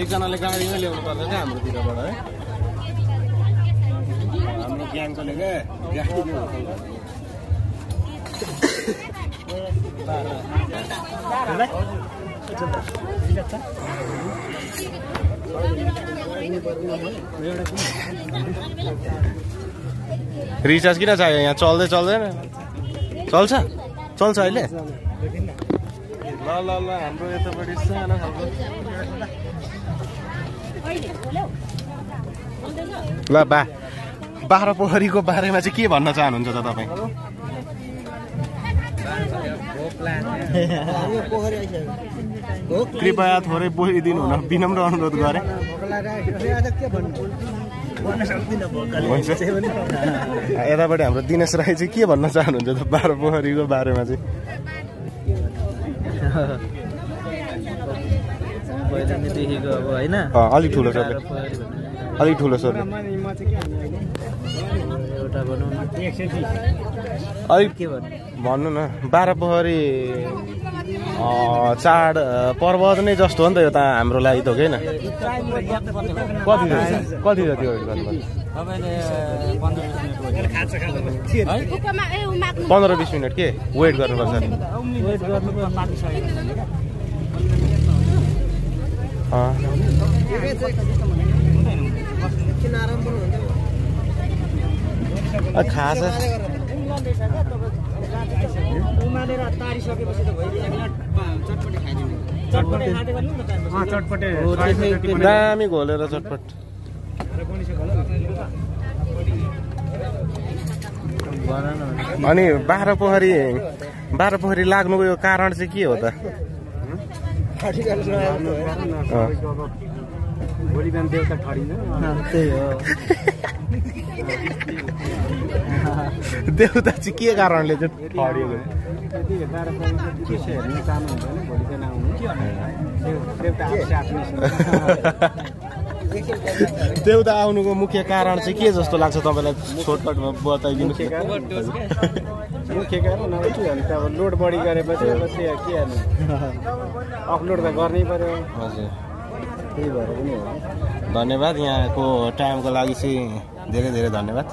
एकजनाले गाडीमै ल्याउनु पर्छ क्या हाम्रोतिरबाट है हाम्रो ग्याङकोले क्या रिचार्ज किन चाहियो यहाँ चल्दैन चल्छ अहिले ल हाम्रो यतापट्टि सानो खालको ल बाह्रपोखरीको बारेमा चाहिँ के भन्न चाहनुहुन्छ त तपाईँ कृपया थोरै बोलिदिनु हुन विनम्र अनुरोध गरे यतापट्टि हाम्रो दिनेश राई चाहिँ के भन्न चाहनुहुन्छ त बाह्रपोखरीको बारेमा चाहिँ अलिक ठुलो सर अलिक के भन्नु न बाह्रपोखरी चाड पर्व नै जस्तो हो नि त यो त हाम्रो लागि त होइन कति जति वेट गर्नु 15-20 मिनट के वेट गर्नुपर्छ खास दामी घोलेर चटपट अनि बाह्रपोखरी लाग्नुको यो कारण चाहिँ के हो त भोलि बिहान देउता ठरिन्छ त्यही हो देउता चाहिँ के कारणले चाहिँ ठरिएको देउता आउनुको मुख्य कारण चाहिँ के जस्तो लाग्छ तपाईँलाई छोटकटमा बताइदिनु मुख्य कारण अब के भन्नु अब लोड बढी गरेपछि अब के हाल्नु अपलोड त गर्नै पर्यो हजुर त्यही भएर पनि हो धन्यवाद यहाँको टाइमको लागि चाहिँ धेरै धेरै धन्यवाद